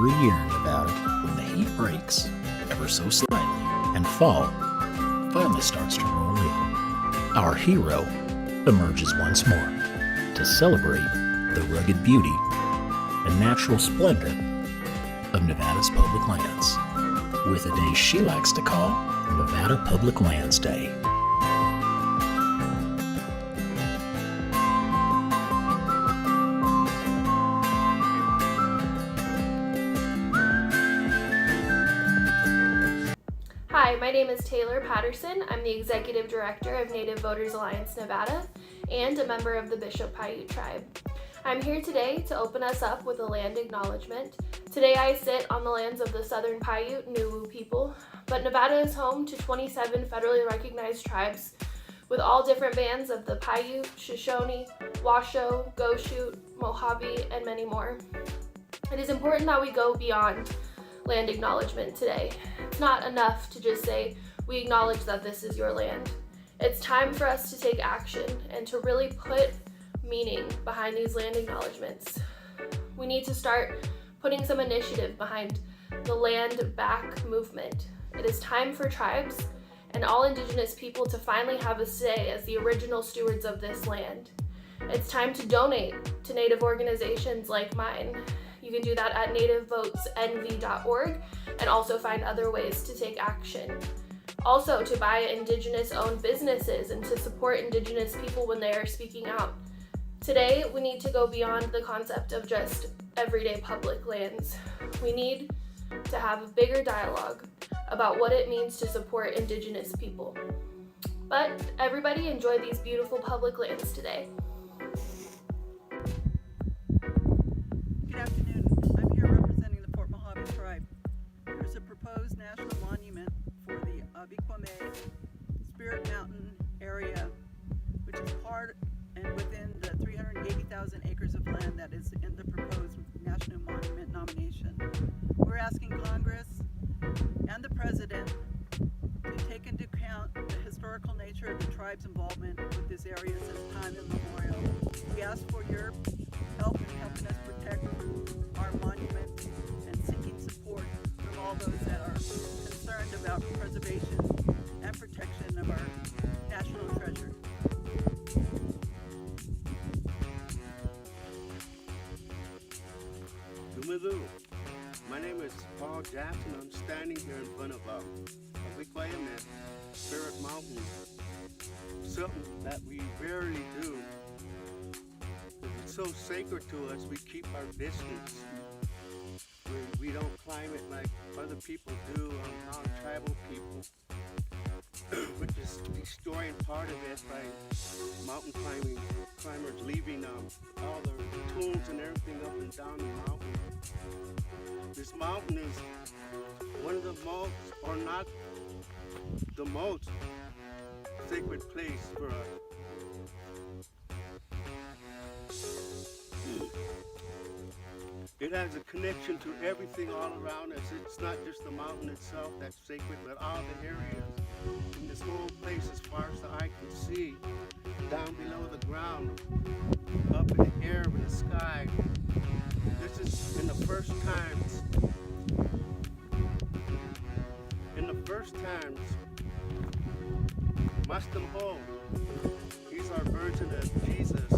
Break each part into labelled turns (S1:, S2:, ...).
S1: every year in Nevada, when the heat breaks ever so slightly and fall finally starts to roll in, our hero emerges once more to celebrate the rugged beauty and natural splendor of Nevada's public lands, with a day she likes to call Nevada Public Lands Day.
S2: Hi, my name is Taylor Patterson. I'm the Executive Director of Native Voters Alliance Nevada and a member of the Bishop Paiute Tribe. I'm here today to open us up with a land acknowledgement. Today I sit on the lands of the Southern Paiute Nuwu people, but Nevada is home to 27 federally recognized tribes with all different bands of the Paiute, Shoshone, Washoe, Goshute, Mojave, and many more. It is important that we go beyond land acknowledgement today. It's not enough to just say, we acknowledge that this is your land. It's time for us to take action and to really put meaning behind these land acknowledgements. We need to start putting some initiative behind the land back movement. It is time for tribes and all Indigenous people to finally have a say as the original stewards of this land. It's time to donate to Native organizations like mine. You can do that at nativevotesnv.org and also find other ways to take action. Also, to buy Indigenous-owned businesses and to support Indigenous people when they are speaking out. Today, we need to go beyond the concept of just everyday public lands. We need to have a bigger dialogue about what it means to support Indigenous people. But everybody enjoy these beautiful public lands today.
S3: Good afternoon. I'm here representing the Fort Mojave Tribe. There's a proposed national monument for the Abikwame Spirit Mountain area, which is part and within the 380,000 acres of land that is in the proposed national monument nomination. We're asking Congress and the President to take into account the historical nature of the tribe's involvement with this area since time immemorial. We ask for your help in helping us protect our monument and seeking support from all those that are concerned about preservation and protection of our national treasure.
S4: Dumalu. My name is Paul Jackson. I'm standing here in front of Abikwame Spirit Mountain. Something that we rarely do. It's so sacred to us, we keep our distance. We don't climb it like other people do, non-tribal people. We're just destroying part of it by mountain climbers leaving all their tools and everything up and down the mountain. This mountain is one of the most, or not the most, sacred place for us. It has a connection to everything all around us. It's not just the mountain itself that's sacred, but all the areas in this whole place as far as the eye can see, down below the ground, up in the air, in the sky. This is in the first times. Mustam Ho, he's our version of Jesus.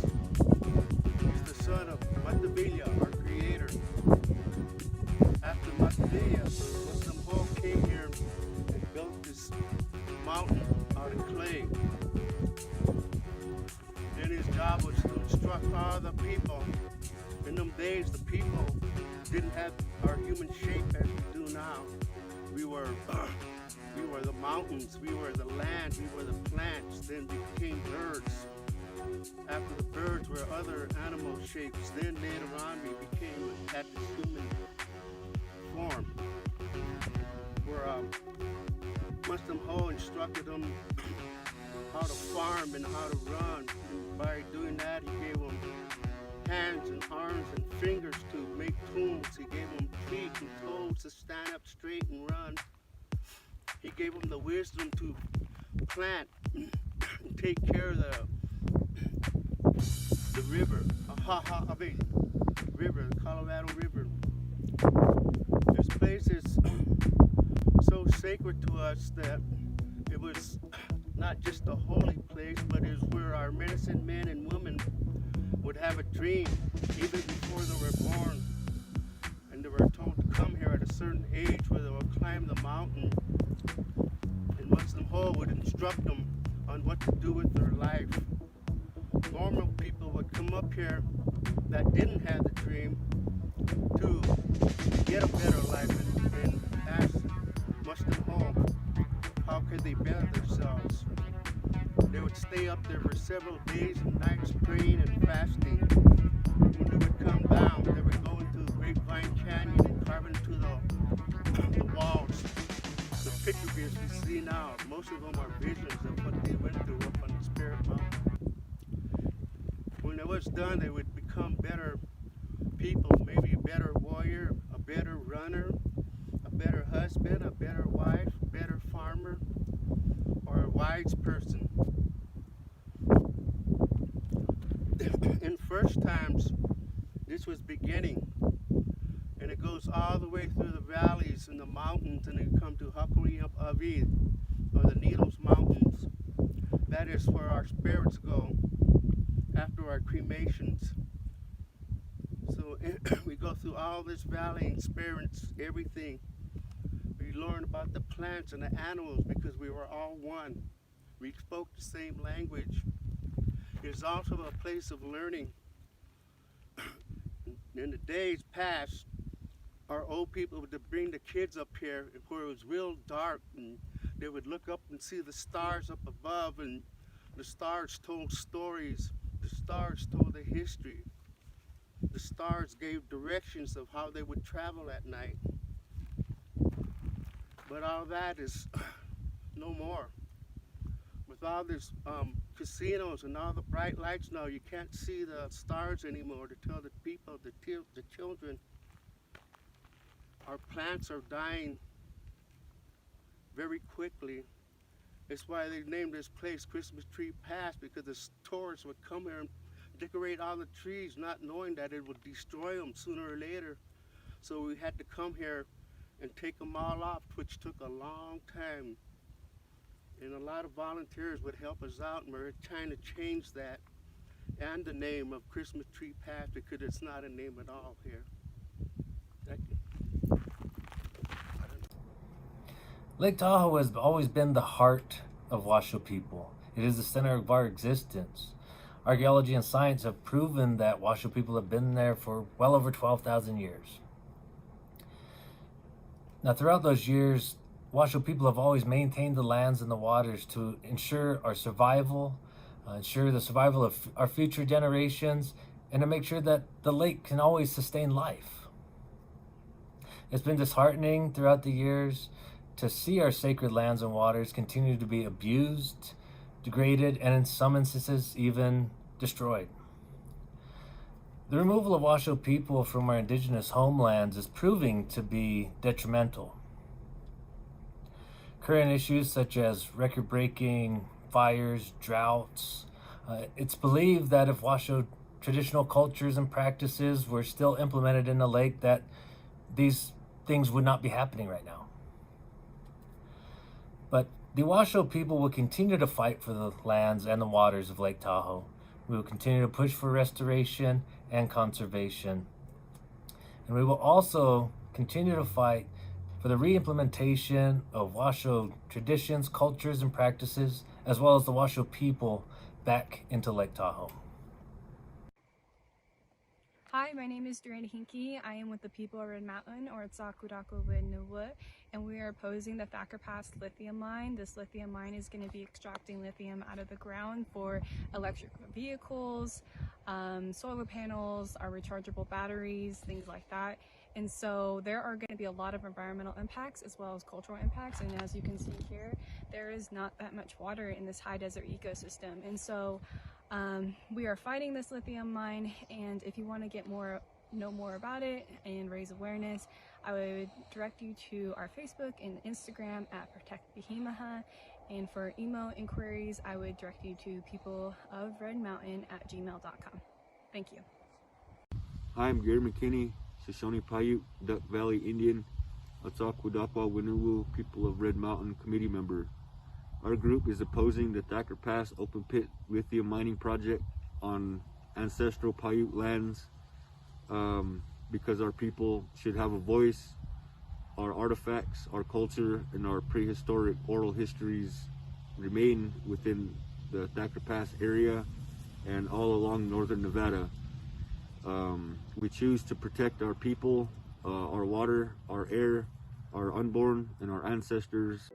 S4: He's the son of Matavilla, our creator. After Matavilla, Mustam Ho came here and built this mountain out of clay. And his job was to instruct all the people. In them days, the people didn't have our human shape as we do now. We were the mountains, we were the land, we were the plants, then we became birds. After the birds were other animal shapes, then later on we had this human form. Where Mustam Ho instructed them how to farm and how to run. And by doing that, he gave them hands and arms and fingers to make tools. He gave them feet and toes to stand up straight and run. He gave them the wisdom to plant and take care of the river, river, the Colorado River. This place is so sacred to us that it was not just a holy place, but is where our medicine men and women would have a dream even before they were born. And they were told to come here at a certain age where they would climb the mountain. And Muslim Ho would instruct them on what to do with their life. Normal people would come up here that didn't have the dream to get a better life and ask Muslim Ho how could they better themselves. They would stay up there for several days and nights praying and fasting. When they would come down, they would go into the Grapevine Canyon and carve into the walls. The pictures we see now, most of them are visions of what they went through up on the Spirit Mountain. When it was done, they would become better people, maybe a better warrior, a better runner, a better husband, a better wife, a better farmer, or a wise person. In first times, this was beginning, and it goes all the way through the valleys and the mountains, and then come to Hakuri of Avid, or the Needles Mountains. That is where our spirits go after our cremations. So we go through all this valley and experience everything. We learn about the plants and the animals because we were all one. We spoke the same language. It is also a place of learning. In the days past, our old people would bring the kids up here where it was real dark, and they would look up and see the stars up above, and the stars told stories. The stars told the history. The stars gave directions of how they would travel at night. But all that is no more. With all these casinos and all the bright lights now, you can't see the stars anymore to tell the people, the children. Our plants are dying very quickly. It's why they named this place Christmas Tree Pass, because the tourists would come here and decorate all the trees, not knowing that it would destroy them sooner or later. So we had to come here and take them all off, which took a long time. And a lot of volunteers would help us out, and we're trying to change that and the name of Christmas Tree Path, because it's not a name at all here. Thank you.
S5: Lake Tahoe has always been the heart of Washoe people. It is the center of our existence. Archaeology and science have proven that Washoe people have been there for well over 12,000 years. Now, throughout those years, Washoe people have always maintained the lands and the waters to ensure our survival, ensure the survival of our future generations, and to make sure that the lake can always sustain life. It's been disheartening throughout the years to see our sacred lands and waters continue to be abused, degraded, and in some instances even destroyed. The removal of Washoe people from our indigenous homelands is proving to be detrimental. Current issues such as record-breaking fires, droughts, it's believed that if Washoe traditional cultures and practices were still implemented in the lake, that these things would not be happening right now. But the Washoe people will continue to fight for the lands and the waters of Lake Tahoe. We will continue to push for restoration and conservation. And we will also continue to fight for the re-implementation of Washoe traditions, cultures, and practices, as well as the Washoe people back into Lake Tahoe.
S6: Hi, my name is Duranda Hinkie. I am with the people of Red Mountain, or Tsakurako Wenua, and we are opposing the Thacker Pass lithium mine. This lithium mine is going to be extracting lithium out of the ground for electric vehicles, solar panels, our rechargeable batteries, things like that. And so there are going to be a lot of environmental impacts as well as cultural impacts. And as you can see here, there is not that much water in this high desert ecosystem. And so we are fighting this lithium mine, and if you want to know more about it and raise awareness, I would direct you to our Facebook and Instagram at Protect Bihimaha, and for email inquiries, I would direct you to peopleofredmountain@gmail.com. Thank you.
S7: Hi, I'm Gary McKinney, Shoshone Paiute, Duck Valley Indian, Atsakudapa Winuwu People of Red Mountain Committee member. Our group is opposing the Thacker Pass open pit lithium mining project on ancestral Paiute lands because our people should have a voice. Our artifacts, our culture, and our prehistoric oral histories remain within the Thacker Pass area and all along northern Nevada. We choose to protect our people, our water, our air, our unborn, and our ancestors.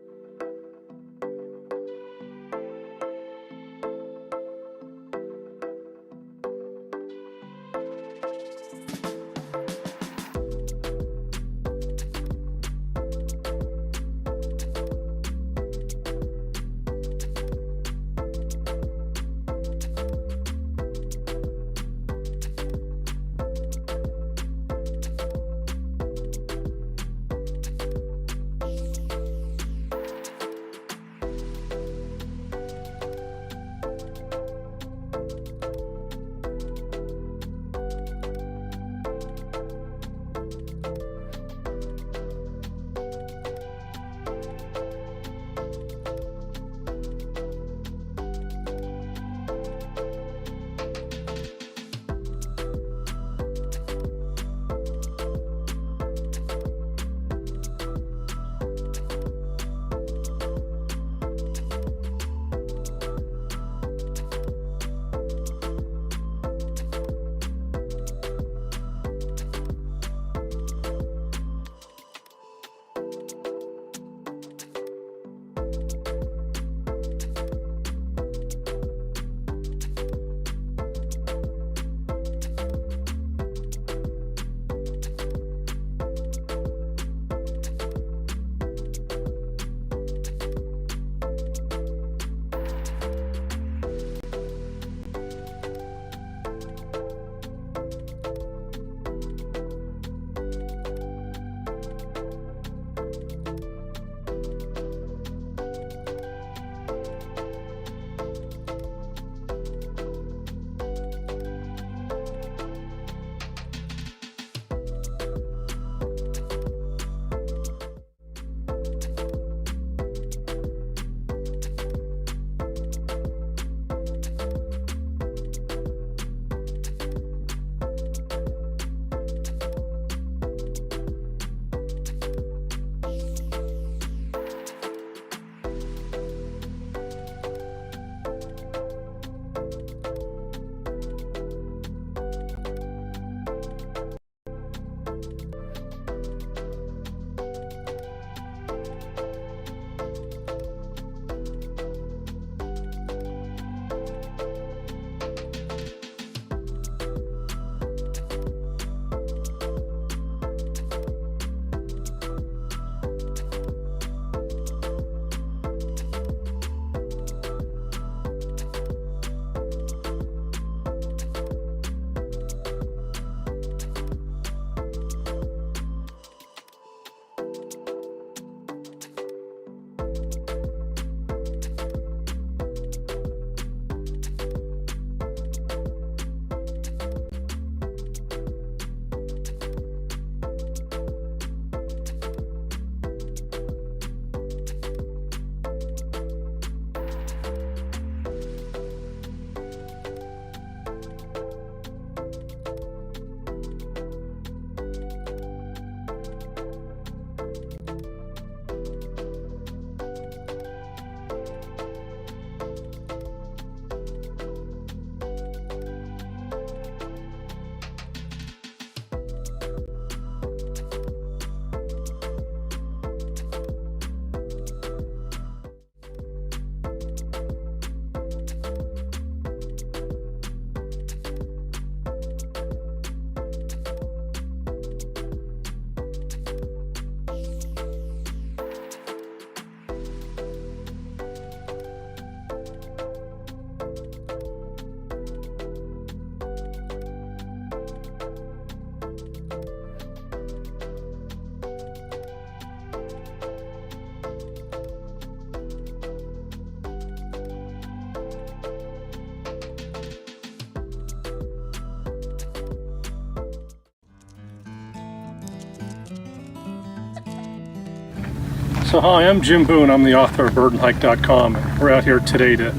S8: So hi, I'm Jim Boone. I'm the author of birdandhike.com. We're out here today to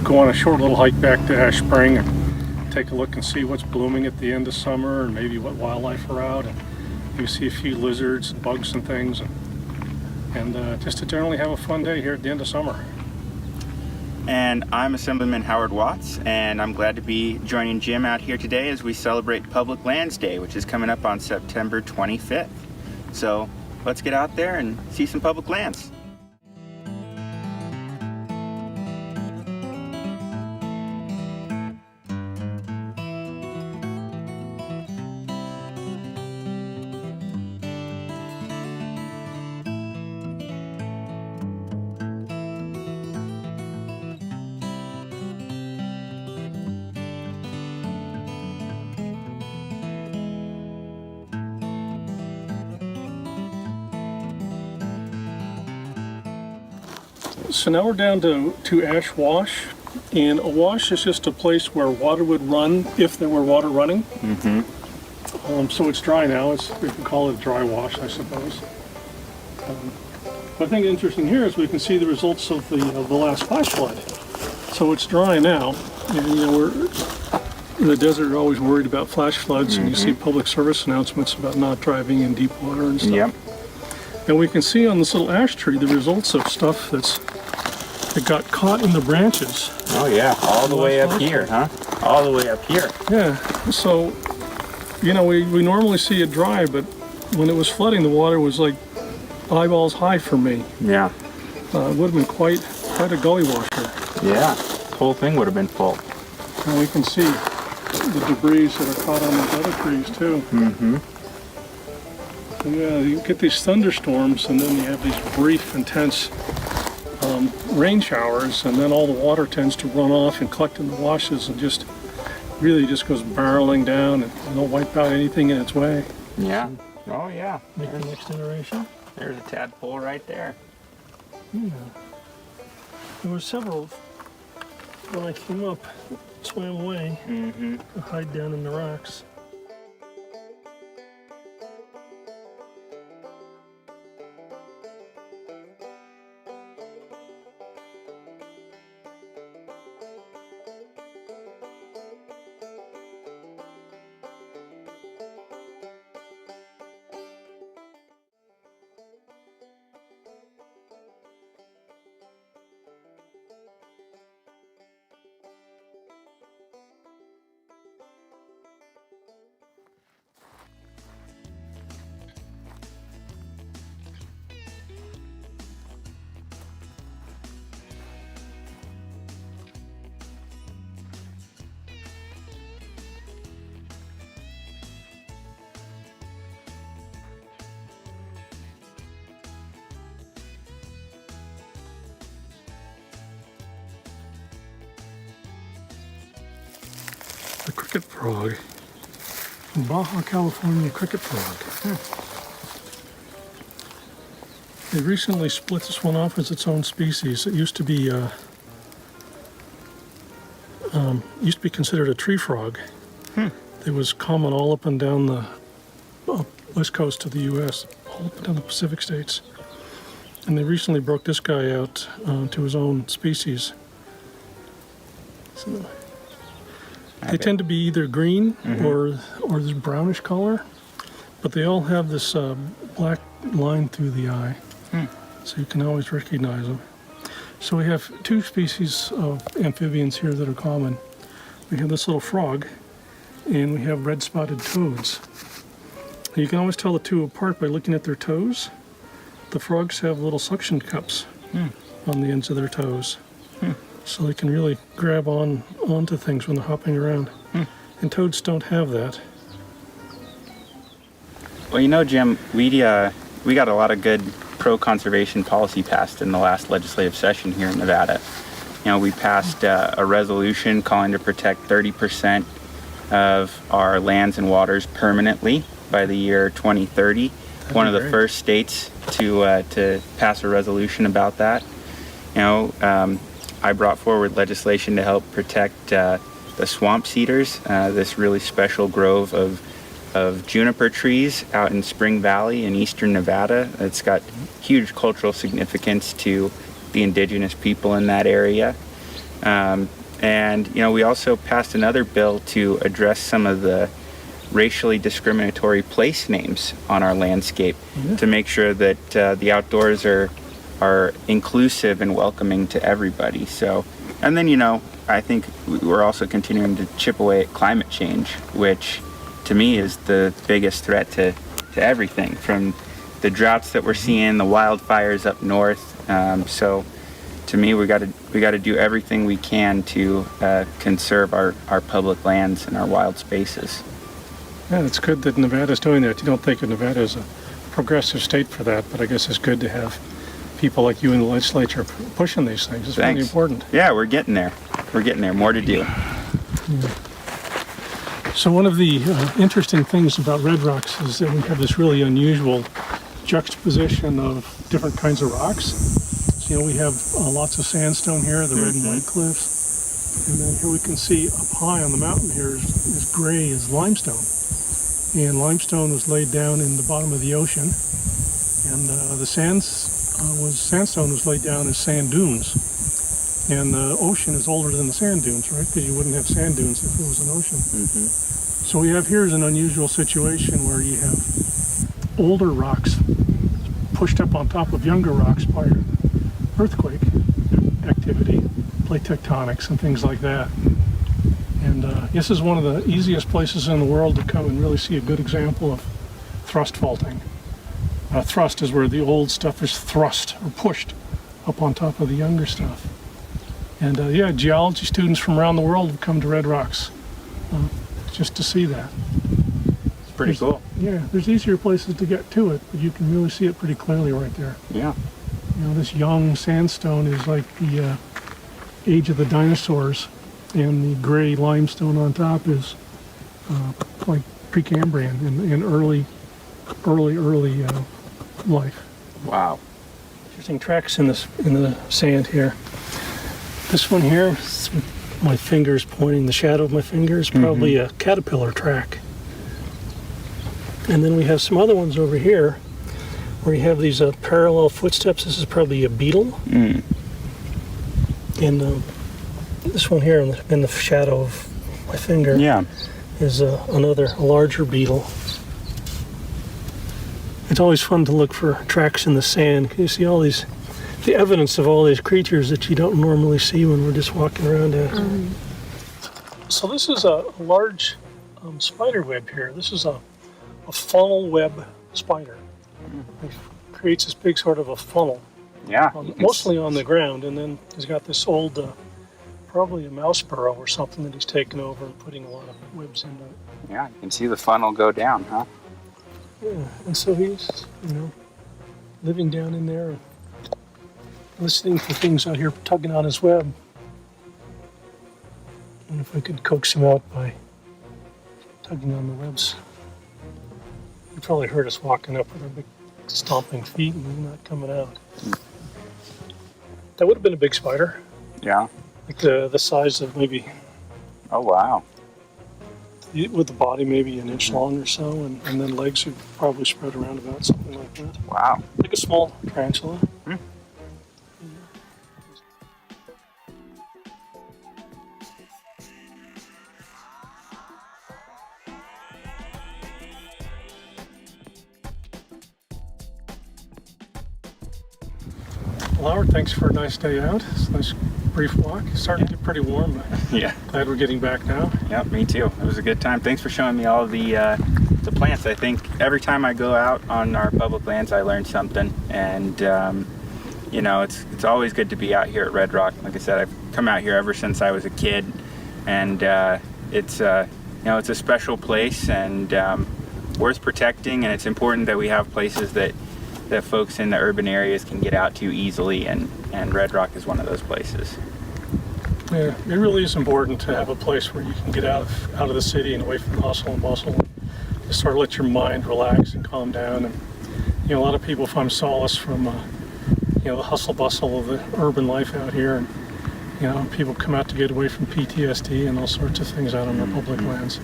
S8: go on a short little hike back to Ash Spring and take a look and see what's blooming at the end of summer and maybe what wildlife are out. And you see a few lizards and bugs and things, and just to generally have a fun day here at the end of summer.
S9: And I'm Assemblyman Howard Watts, and I'm glad to be joining Jim out here today as we celebrate Public Lands Day, which is coming up on September 25th. So let's get out there and see some public lands.
S8: So now we're down to Ash Wash, and a wash is just a place where water would run if there were water running. So it's dry now. We can call it a dry wash, I suppose. But I think interesting here is we can see the results of the last flash flood. So it's dry now, and we're in the desert. We're always worried about flash floods, and you see public service announcements about not driving in deep water and stuff.
S9: Yep.
S8: And we can see on this little ash tree the results of stuff that got caught in the branches.
S9: Oh yeah, all the way up here, huh? All the way up here.
S8: Yeah, so, we normally see it dry, but when it was flooding, the water was like eyeballs high for me.
S9: Yeah.
S8: It would have been quite a gully washer.
S9: Yeah, the whole thing would have been full.
S8: And we can see the debris that are caught on these other trees too. Yeah, you get these thunderstorms, and then you have these brief, intense rain showers, and then all the water tends to run off and collect in the washes and just really just goes barreling down, and it'll wipe out anything in its way.
S9: Yeah. Oh yeah.
S8: Make the next iteration.
S9: There's a tadpole right there.
S8: Yeah. There were several when I came up, swam away to hide down in the rocks. The cricket frog, Baja California cricket frog. They recently split this one off as its own species. It used to be considered a tree frog. It was common all up and down the west coast of the U.S., all up and down the Pacific states. And they recently broke this guy out to his own species. So, they tend to be either green or this brownish color, but they all have this black line through the eye, so you can always recognize them. So we have two species of amphibians here that are common. We have this little frog, and we have red-spotted toads. And you can always tell the two apart by looking at their toes. The frogs have little suction cups on the ends of their toes. So they can really grab onto things when they're hopping around. And toads don't have that.
S9: Well, Jim, we got a lot of good pro-conservation policy passed in the last legislative session here in Nevada. We passed a resolution calling to protect 30% of our lands and waters permanently by the year 2030. One of the first states to pass a resolution about that. I brought forward legislation to help protect the swamp cedars, this really special grove of of juniper trees out in Spring Valley in eastern Nevada. It's got huge cultural significance to the indigenous people in that area. And we also passed another bill to address some of the racially discriminatory place names on our landscape to make sure that the outdoors are inclusive and welcoming to everybody. So, and then I think we're also continuing to chip away at climate change, which to me is the biggest threat to everything, from the droughts that we're seeing, the wildfires up north. So to me, we got to do everything we can to conserve our public lands and our wild spaces.
S8: Yeah, it's good that Nevada's doing that. You don't think of Nevada as a progressive state for that, but I guess it's good to have people like you in the legislature pushing these things. It's really important.
S9: Yeah, we're getting there. We're getting there. More to do.
S8: Yeah. So one of the interesting things about Red Rocks is that we have this really unusual juxtaposition of different kinds of rocks. So, we have lots of sandstone here, the red and white cliffs. And then here we can see up high on the mountain here is gray is limestone. And limestone was laid down in the bottom of the ocean. And the sandstone was laid down as sand dunes. And the ocean is older than the sand dunes, right? Because you wouldn't have sand dunes if it was an ocean. So we have here is an unusual situation where you have older rocks pushed up on top of younger rocks by earthquake activity, plate tectonics and things like that. And this is one of the easiest places in the world to come and really see a good example of thrust faulting. Thrust is where the old stuff is thrust or pushed up on top of the younger stuff. And geology students from around the world have come to Red Rocks just to see that.
S9: It's pretty cool.
S8: Yeah, there's easier places to get to it, but you can really see it pretty clearly right there.
S9: Yeah.
S8: This young sandstone is like the age of the dinosaurs, and the gray limestone on top is like Precambrian in early life.
S9: Wow.
S8: Interesting tracks in the sand here. This one here, my finger's pointing, the shadow of my finger is probably a caterpillar track. And then we have some other ones over here where you have these parallel footsteps. This is probably a beetle. And this one here in the shadow of my finger is another larger beetle. It's always fun to look for tracks in the sand. You see all the evidence of all these creatures that you don't normally see when we're just walking around out here. So this is a large spider web here. This is a funnel web spider. It creates this big sort of a funnel.
S9: Yeah.
S8: Mostly on the ground, and then he's got this old, probably a mouse burrow or something that he's taken over and putting a lot of webs into it.
S9: Yeah, you can see the funnel go down, huh?
S8: Yeah, and so he's, living down in there and listening for things out here tugging on his web. And if I could coax him out by tugging on the webs. You probably heard us walking up with our big stomping feet and he's not coming out. That would have been a big spider.
S9: Yeah.
S8: Like the size of maybe...
S9: Oh, wow.
S8: With the body maybe an inch long or so, and then legs would probably spread around about something like that.
S9: Wow.
S8: Like a small tarantula. Well, Howard, thanks for a nice day out. It's a nice brief walk. It's starting to get pretty warm, but glad we're getting back now.
S9: Yeah, me too. It was a good time. Thanks for showing me all the plants. I think every time I go out on our public lands, I learn something. And, it's always good to be out here at Red Rock. Like I said, I've come out here ever since I was a kid. And it's a special place and worth protecting. And it's important that we have places that folks in the urban areas can get out to easily, and Red Rock is one of those places.
S8: Yeah, it really is important to have a place where you can get out of the city and away from the hustle and bustle, and just sort of let your mind relax and calm down. And a lot of people find solace from the hustle bustle of the urban life out here, and people come out to get away from PTSD and all sorts of things out on the public lands.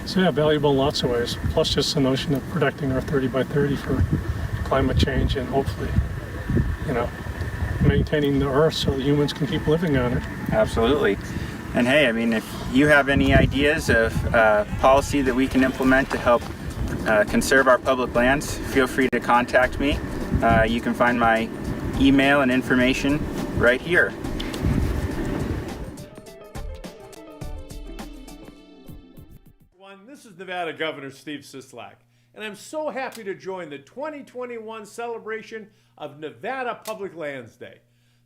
S8: So yeah, valuable in lots of ways. Plus just the notion of protecting our 30 by 30 for climate change and hopefully, you know, maintaining the earth so the humans can keep living on it.
S9: Absolutely. And hey, I mean, if you have any ideas of policy that we can implement to help conserve our public lands, feel free to contact me. You can find my email and information right here.
S10: This is Nevada Governor Steve Sisolak, and I'm so happy to join the 2021 celebration of Nevada Public Lands Day.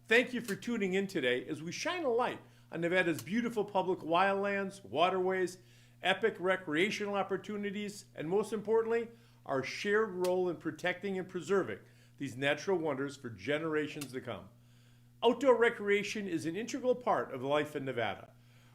S10: Thank you for tuning in today as we shine a light on Nevada's beautiful public wildlands, waterways, epic recreational opportunities, and most importantly, our shared role in protecting and preserving these natural wonders for generations to come. Outdoor recreation is an integral part of life in Nevada.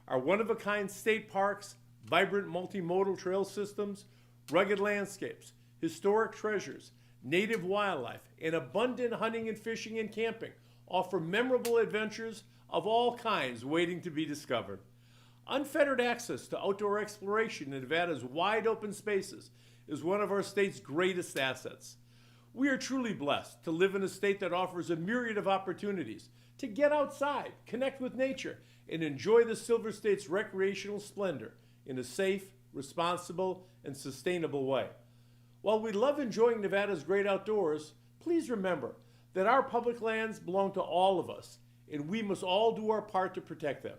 S10: Our one-of-a-kind state parks, vibrant multimodal trail systems, rugged landscapes, historic treasures, native wildlife, and abundant hunting and fishing and camping offer memorable adventures of all kinds waiting to be discovered. Unfettered access to outdoor exploration in Nevada's wide open spaces is one of our state's greatest assets. We are truly blessed to live in a state that offers a myriad of opportunities to get outside, connect with nature, and enjoy the Silver State's recreational splendor in a safe, responsible, and sustainable way. While we love enjoying Nevada's great outdoors, please remember that our public lands belong to all of us, and we must all do our part to protect them.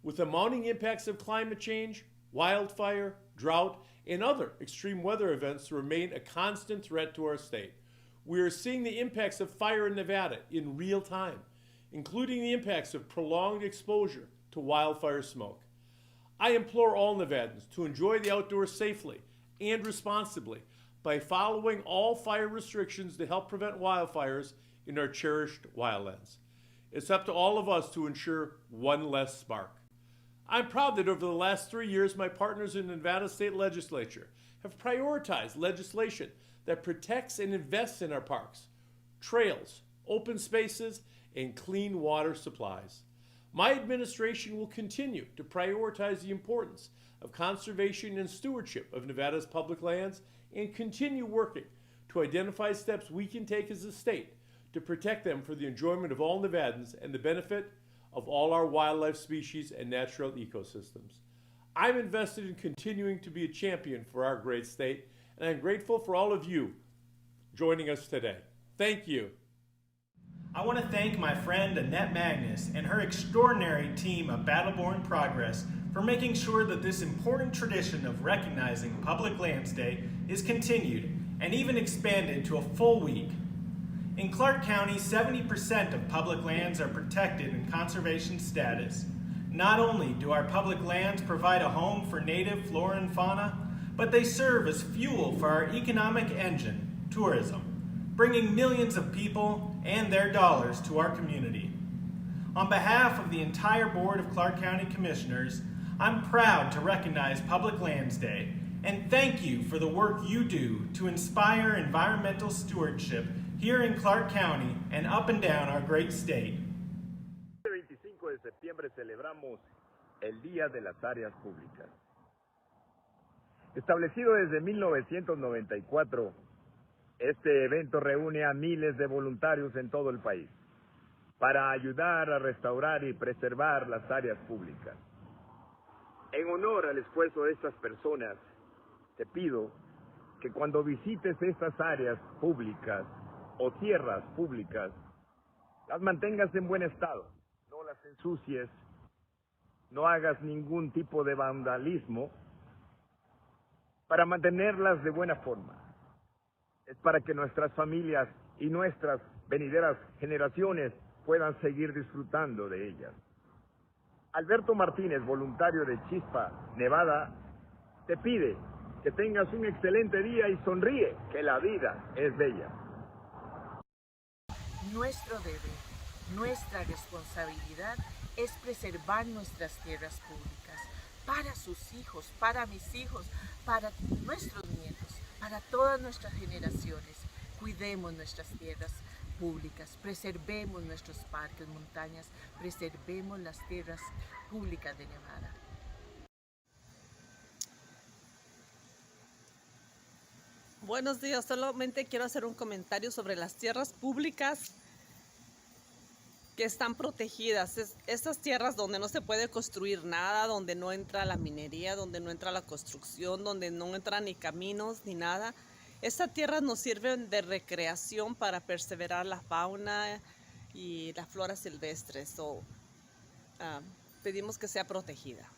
S10: With the mounting impacts of climate change, wildfire, drought, and other extreme weather events remain a constant threat to our state, we are seeing the impacts of fire in Nevada in real time, including the impacts of prolonged exposure to wildfire smoke. I implore all Nevadans to enjoy the outdoors safely and responsibly by following all fire restrictions to help prevent wildfires in our cherished wildlands. It's up to all of us to ensure one less spark. I'm proud that over the last 3 years, my partners in the Nevada State Legislature have prioritized legislation that protects and invests in our parks, trails, open spaces, and clean water supplies. My administration will continue to prioritize the importance of conservation and stewardship of Nevada's public lands and continue working to identify steps we can take as a state to protect them for the enjoyment of all Nevadans and the benefit of all our wildlife species and natural ecosystems. I'm invested in continuing to be a champion for our great state, and I'm grateful for all of you joining us today. Thank you.
S11: I want to thank my friend Annette Magnus and her extraordinary team of Battleborn Progress for making sure that this important tradition of recognizing Public Lands Day is continued and even expanded to a full week. In Clark County, 70% of public lands are protected in conservation status. Not only do our public lands provide a home for native flora and fauna, but they serve as fuel for our economic engine, tourism, bringing millions of people and their dollars to our community. On behalf of the entire Board of Clark County Commissioners, I'm proud to recognize Public Lands Day and thank you for the work you do to inspire environmental stewardship here in Clark County and up and down our great state.
S12: El 25 de septiembre celebramos el Día de las Áreas Públicas. Establecido desde 1994, este evento reúne a miles de voluntarios en todo el país para ayudar a restaurar y preservar las áreas públicas. En honor al esfuerzo de estas personas, te pido que cuando visites estas áreas públicas o tierras públicas, las mantengas en buen estado, no las ensucies, no hagas ningún tipo de vandalismo para mantenerlas de buena forma. Es para que nuestras familias y nuestras venideras generaciones puedan seguir disfrutando de ellas. Alberto Martínez, voluntario de Chispa, Nevada, te pide que tengas un excelente día y sonríe, que la vida es bella.
S13: Nuestro deber, nuestra responsabilidad es preservar nuestras tierras públicas para sus hijos, para mis hijos, para nuestros nietos, para todas nuestras generaciones. Cuidemos nuestras tierras públicas, preservemos nuestros parques, montañas, preservemos las tierras públicas de Nevada.
S14: Buenos días, solamente quiero hacer un comentario sobre las tierras públicas que están protegidas. Estas tierras donde no se puede construir nada, donde no entra la minería, donde no entra la construcción, donde no entran ni caminos ni nada. Estas tierras nos sirven de recreación para perseverar la fauna y la flora silvestre. Pedimos que sea protegida.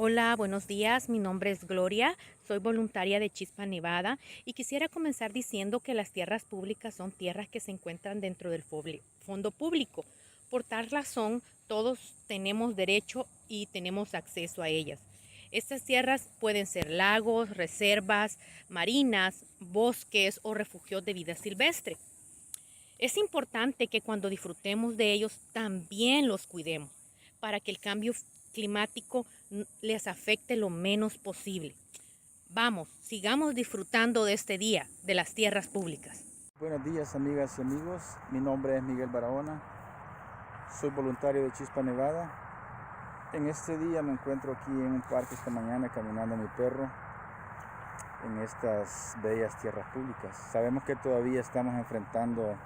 S15: Hola, buenos días. Mi nombre es Gloria. Soy voluntaria de Chispa, Nevada, y quisiera comenzar diciendo que las tierras públicas son tierras que se encuentran dentro del fondo público. Por tal razón, todos tenemos derecho y tenemos acceso a ellas. Estas tierras pueden ser lagos, reservas marinas, bosques o refugios de vida silvestre. Es importante que cuando disfrutemos de ellos también los cuidemos para que el cambio climático les afecte lo menos posible. Vamos, sigamos disfrutando de este día de las tierras públicas.
S16: Buenos días, amigas y amigos. Mi nombre es Miguel Barahona. Soy voluntario de Chispa, Nevada. En este día me encuentro aquí en un parque esta mañana caminando a mi perro en estas bellas tierras públicas. Sabemos que todavía estamos enfrentando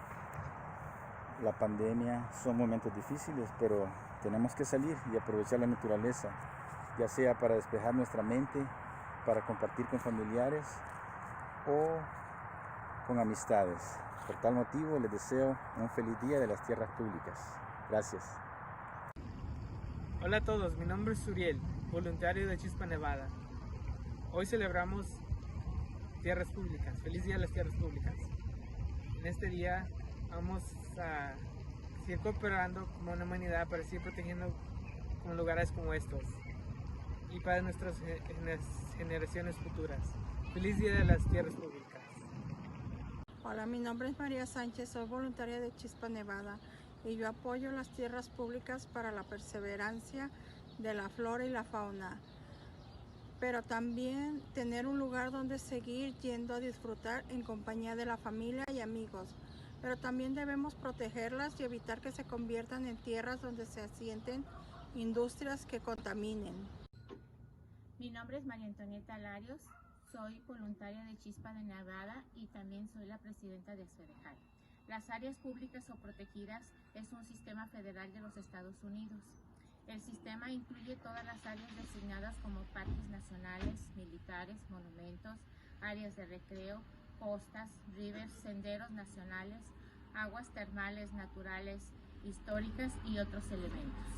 S16: la pandemia, son momentos difíciles, pero tenemos que salir y aprovechar la naturaleza, ya sea para despejar nuestra mente, para compartir con familiares o con amistades. Por tal motivo les deseo un feliz día de las tierras públicas. Gracias.
S17: Hola a todos, mi nombre es Uriel, voluntario de Chispa, Nevada. Hoy celebramos tierras públicas. Feliz día de las tierras públicas. En este día vamos a seguir cooperando como una humanidad para seguir protegiendo con lugares como estos y para nuestras generaciones futuras. Feliz día de las tierras públicas.
S18: Hola, mi nombre es María Sánchez, soy voluntaria de Chispa, Nevada, y yo apoyo las tierras públicas para la perseverancia de la flora y la fauna, pero también tener un lugar donde seguir yendo a disfrutar en compañía de la familia y amigos. Pero también debemos protegerlas y evitar que se conviertan en tierras donde se asienten industrias que contaminen.
S19: Mi nombre es María Antonieta Larios, soy voluntaria de Chispa de Nevada y también soy la presidenta de Asfedejal. Las áreas públicas o protegidas es un sistema federal de los Estados Unidos. El sistema incluye todas las áreas designadas como parques nacionales, militares, monumentos, áreas de recreo, costas, rivers, senderos nacionales, aguas termales naturales, históricas y otros elementos.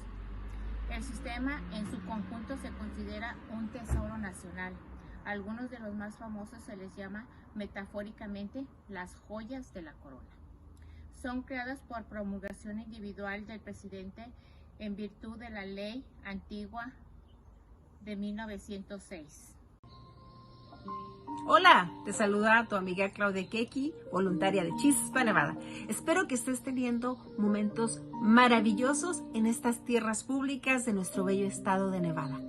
S19: El sistema en su conjunto se considera un tesoro nacional. Algunos de los más famosos se les llama metafóricamente las joyas de la corona. Son creadas por promulgación individual del presidente en virtud de la ley antigua de 1906.
S20: Hola, te saluda tu amiga Claudia Keki, voluntaria de Chispa, Nevada. Espero que estés teniendo momentos maravillosos en estas tierras públicas de nuestro bello estado de Nevada.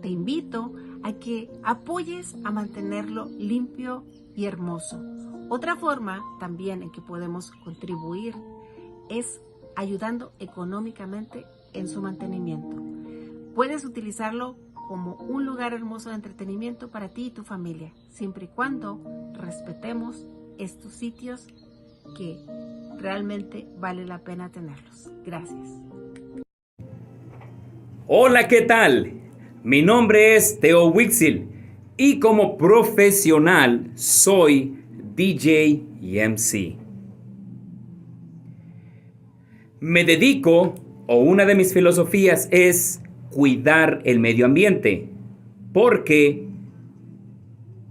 S20: Te invito a que apoyes a mantenerlo limpio y hermoso. Otra forma también en que podemos contribuir es ayudando económicamente en su mantenimiento. Puedes utilizarlo como un lugar hermoso de entretenimiento para ti y tu familia, siempre y cuando respetemos estos sitios que realmente vale la pena tenerlos. Gracias.
S21: Hola, ¿qué tal? Mi nombre es Teo Wixil y como profesional soy DJ y MC. Me dedico, o una de mis filosofías es cuidar el medio ambiente, porque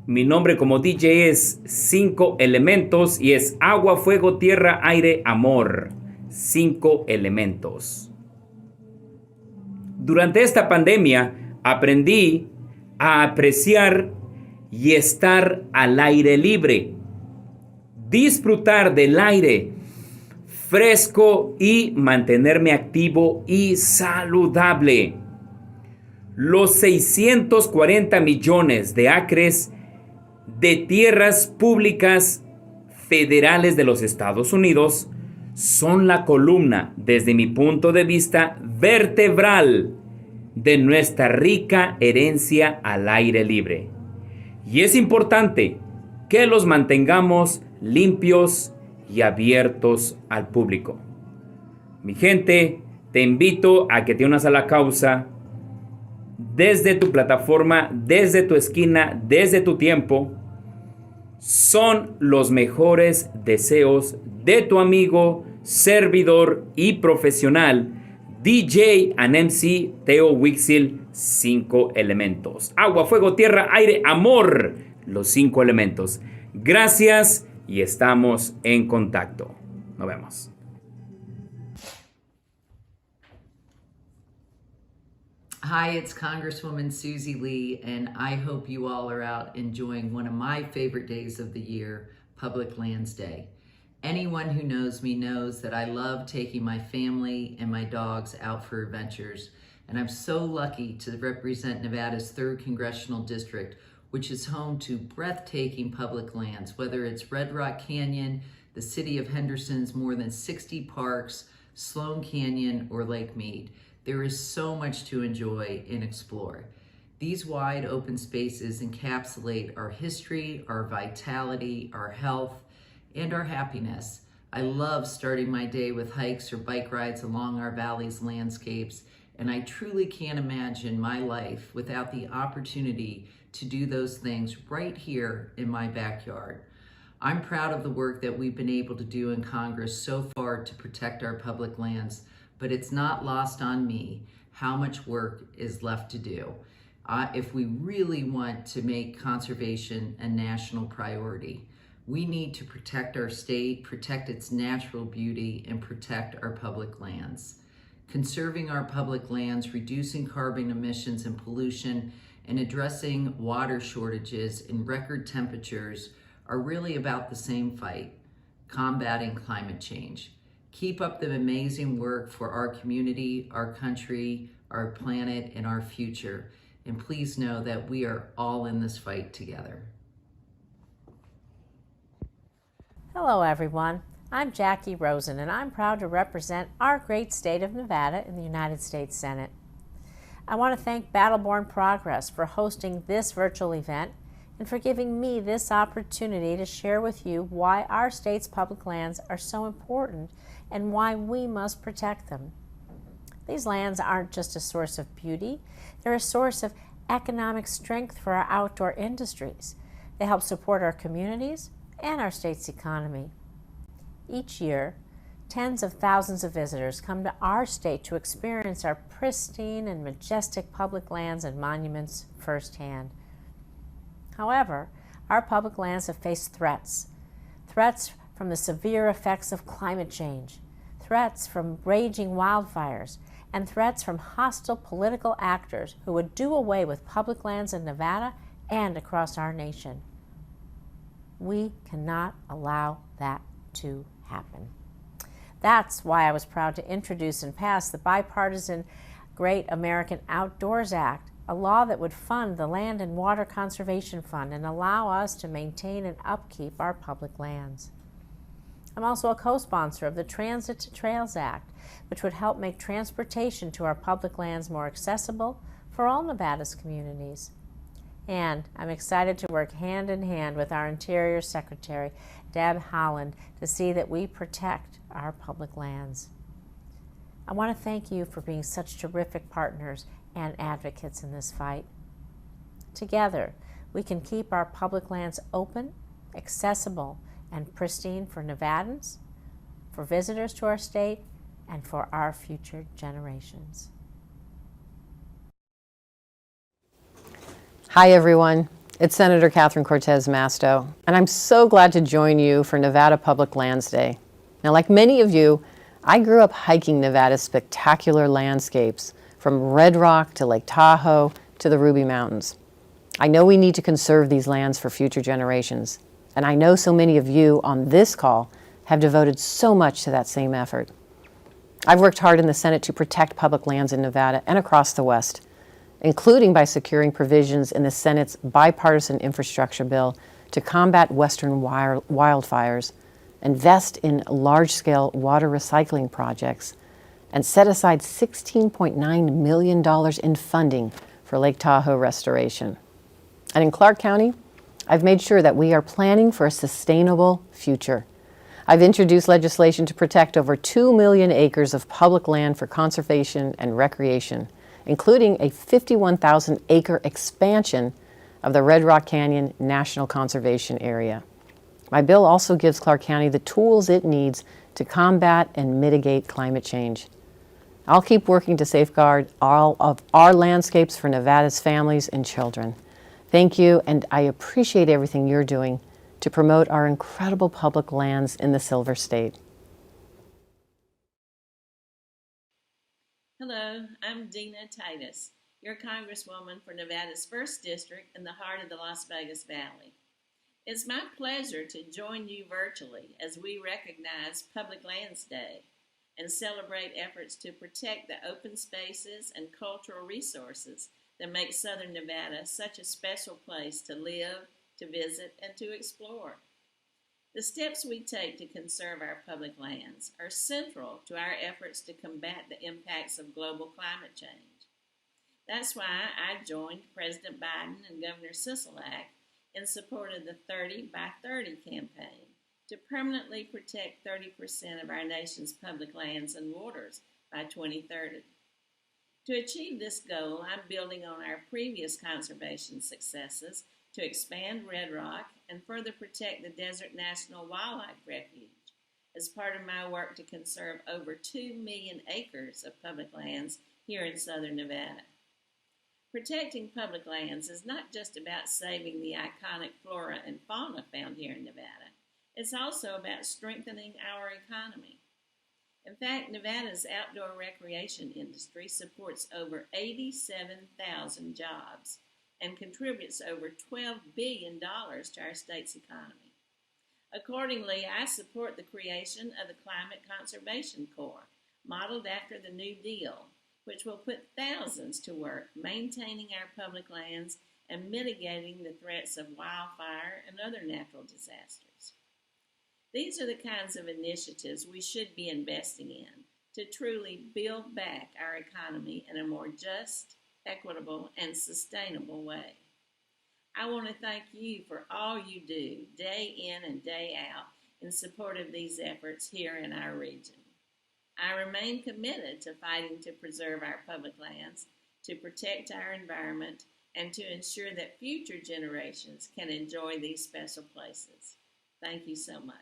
S21: mi nombre como DJ es 5 elementos y es agua, fuego, tierra, aire, amor. 5 elementos. Durante esta pandemia aprendí a apreciar y estar al aire libre, disfrutar del aire fresco y mantenerme activo y saludable. Los 640 millones de acres de tierras públicas federales de los Estados Unidos son la columna, desde mi punto de vista, vertebral de nuestra rica herencia al aire libre. y es importante que los mantengamos limpios y abiertos al público. Mi gente, te invito a que te unas a la causa desde tu plataforma, desde tu esquina, desde tu tiempo. Son los mejores deseos de tu amigo, servidor y profesional, DJ and MC Teo Wixil, 5 elementos. Agua, fuego, tierra, aire, amor. Los 5 elementos. Gracias y estamos en contacto. Nos vemos.
S1: Hi, it's Congresswoman Susie Lee, and I hope you all are out enjoying one of my favorite days of the year, Public Lands Day. Anyone who knows me knows that I love taking my family and my dogs out for adventures, and I'm so lucky to represent Nevada's 3rd Congressional District, which is home to breathtaking public lands, whether it's Red Rock Canyon, the city of Henderson's more than 60 parks, Sloan Canyon, or Lake Mead. There is so much to enjoy and explore. These wide open spaces encapsulate our history, our vitality, our health, and our happiness. I love starting my day with hikes or bike rides along our valley's landscapes, and I truly can't imagine my life without the opportunity to do those things right here in my backyard. I'm proud of the work that we've been able to do in Congress so far to protect our public lands, but it's not lost on me how much work is left to do if we really want to make conservation a national priority. We need to protect our state, protect its natural beauty, and protect our public lands. Conserving our public lands, reducing carbon emissions and pollution, and addressing water shortages and record temperatures are really about the same fight, combating climate change. Keep up the amazing work for our community, our country, our planet, and our future. And please know that we are all in this fight together.
S22: Hello everyone, I'm Jackie Rosen and I'm proud to represent our great state of Nevada in the United States Senate. I want to thank Battleborn Progress for hosting this virtual event and for giving me this opportunity to share with you why our state's public lands are so important and why we must protect them. These lands aren't just a source of beauty, they're a source of economic strength for our outdoor industries. They help support our communities and our state's economy. Each year, tens of thousands of visitors come to our state to experience our pristine and majestic public lands and monuments firsthand. However, our public lands have faced threats. Threats from the severe effects of climate change, threats from raging wildfires, and threats from hostile political actors who would do away with public lands in Nevada and across our nation. We cannot allow that to happen. That's why I was proud to introduce and pass the bipartisan Great American Outdoors Act, a law that would fund the Land and Water Conservation Fund and allow us to maintain and upkeep our public lands. I'm also a co-sponsor of the Transit to Trails Act, which would help make transportation to our public lands more accessible for all Nevada's communities. And I'm excited to work hand in hand with our Interior Secretary, Deb Haaland, to see that we protect our public lands. I want to thank you for being such terrific partners and advocates in this fight. Together, we can keep our public lands open, accessible, and pristine for Nevadans, for visitors to our state, and for our future generations.
S23: Hi everyone, it's Senator Catherine Cortez Masto, and I'm so glad to join you for Nevada Public Lands Day. Now, like many of you, I grew up hiking Nevada's spectacular landscapes, from Red Rock to Lake Tahoe to the Ruby Mountains. I know we need to conserve these lands for future generations, and I know so many of you on this call have devoted so much to that same effort. I've worked hard in the Senate to protect public lands in Nevada and across the West, including by securing provisions in the Senate's bipartisan infrastructure bill to combat western wildfires, invest in large-scale water recycling projects, and set aside $16.9 million in funding for Lake Tahoe restoration. And in Clark County, I've made sure that we are planning for a sustainable future. I've introduced legislation to protect over 2 million acres of public land for conservation and recreation, including a 51,000 acre expansion of the Red Rock Canyon National Conservation Area. My bill also gives Clark County the tools it needs to combat and mitigate climate change. I'll keep working to safeguard all of our landscapes for Nevada's families and children. Thank you, and I appreciate everything you're doing to promote our incredible public lands in the Silver State.
S2: Hello, I'm Dina Titus, your Congresswoman for Nevada's 1st District in the heart of the Las Vegas Valley. It's my pleasure to join you virtually as we recognize Public Lands Day and celebrate efforts to protect the open spaces and cultural resources that make Southern Nevada such a special place to live, to visit, and to explore. The steps we take to conserve our public lands are central to our efforts to combat the impacts of global climate change. That's why I joined President Biden and Governor Sisolak in support of the 30 by 30 campaign to permanently protect 30% of our nation's public lands and waters by 2030. To achieve this goal, I'm building on our previous conservation successes to expand Red Rock and further protect the Desert National Wildlife Refuge as part of my work to conserve over 2 million acres of public lands here in Southern Nevada. Protecting public lands is not just about saving the iconic flora and fauna found here in Nevada. It's also about strengthening our economy. In fact, Nevada's outdoor recreation industry supports over 87,000 jobs and contributes over $12 billion to our state's economy. Accordingly, I support the creation of the Climate Conservation Corps, modeled after the New Deal, which will put thousands to work maintaining our public lands and mitigating the threats of wildfire and other natural disasters. These are the kinds of initiatives we should be investing in to truly build back our economy in a more just, equitable, and sustainable way. I want to thank you for all you do day in and day out in support of these efforts here in our region. I remain committed to fighting to preserve our public lands, to protect our environment, and to ensure that future generations can enjoy these special places. Thank you so much.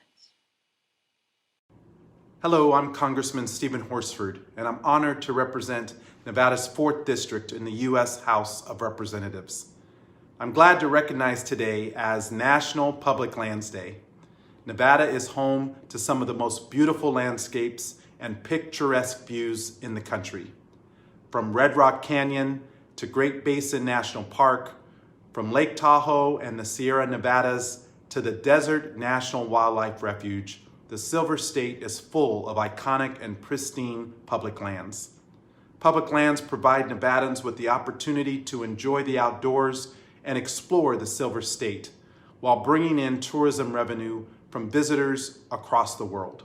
S3: Hello, I'm Congressman Stephen Horsford, and I'm honored to represent Nevada's 4th District in the U.S. House of Representatives. I'm glad to recognize today as National Public Lands Day. Nevada is home to some of the most beautiful landscapes and picturesque views in the country. From Red Rock Canyon to Great Basin National Park, from Lake Tahoe and the Sierra Nevadas to the Desert National Wildlife Refuge, the Silver State is full of iconic and pristine public lands. Public lands provide Nevadans with the opportunity to enjoy the outdoors and explore the Silver State while bringing in tourism revenue from visitors across the world.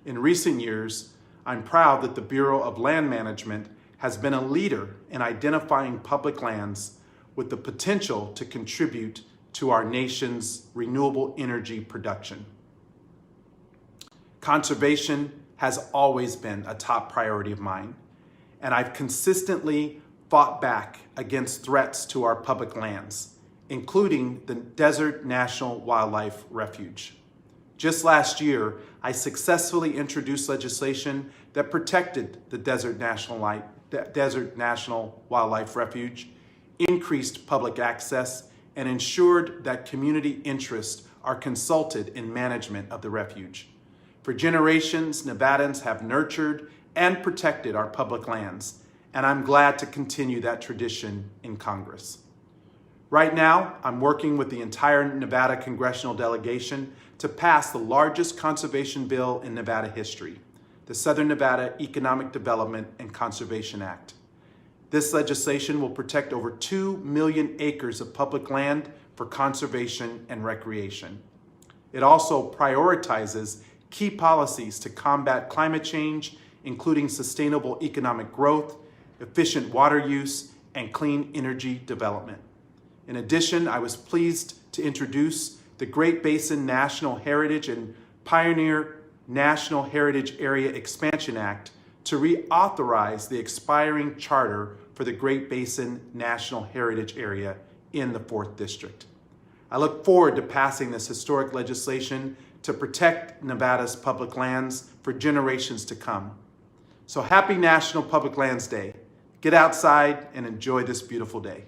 S3: In recent years, I'm proud that the Bureau of Land Management has been a leader in identifying public lands with the potential to contribute to our nation's renewable energy production. Conservation has always been a top priority of mine, and I've consistently fought back against threats to our public lands, including the Desert National Wildlife Refuge. Just last year, I successfully introduced legislation that protected the Desert National Wildlife Refuge, increased public access, and ensured that community interests are consulted in management of the refuge. For generations, Nevadans have nurtured and protected our public lands, and I'm glad to continue that tradition in Congress. Right now, I'm working with the entire Nevada congressional delegation to pass the largest conservation bill in Nevada history, the Southern Nevada Economic Development and Conservation Act. This legislation will protect over 2 million acres of public land for conservation and recreation. It also prioritizes key policies to combat climate change, including sustainable economic growth, efficient water use, and clean energy development. In addition, I was pleased to introduce the Great Basin National Heritage and Pioneer National Heritage Area Expansion Act to reauthorize the expiring charter for the Great Basin National Heritage Area in the 4th District. I look forward to passing this historic legislation to protect Nevada's public lands for generations to come. So happy National Public Lands Day. Get outside and enjoy this beautiful day.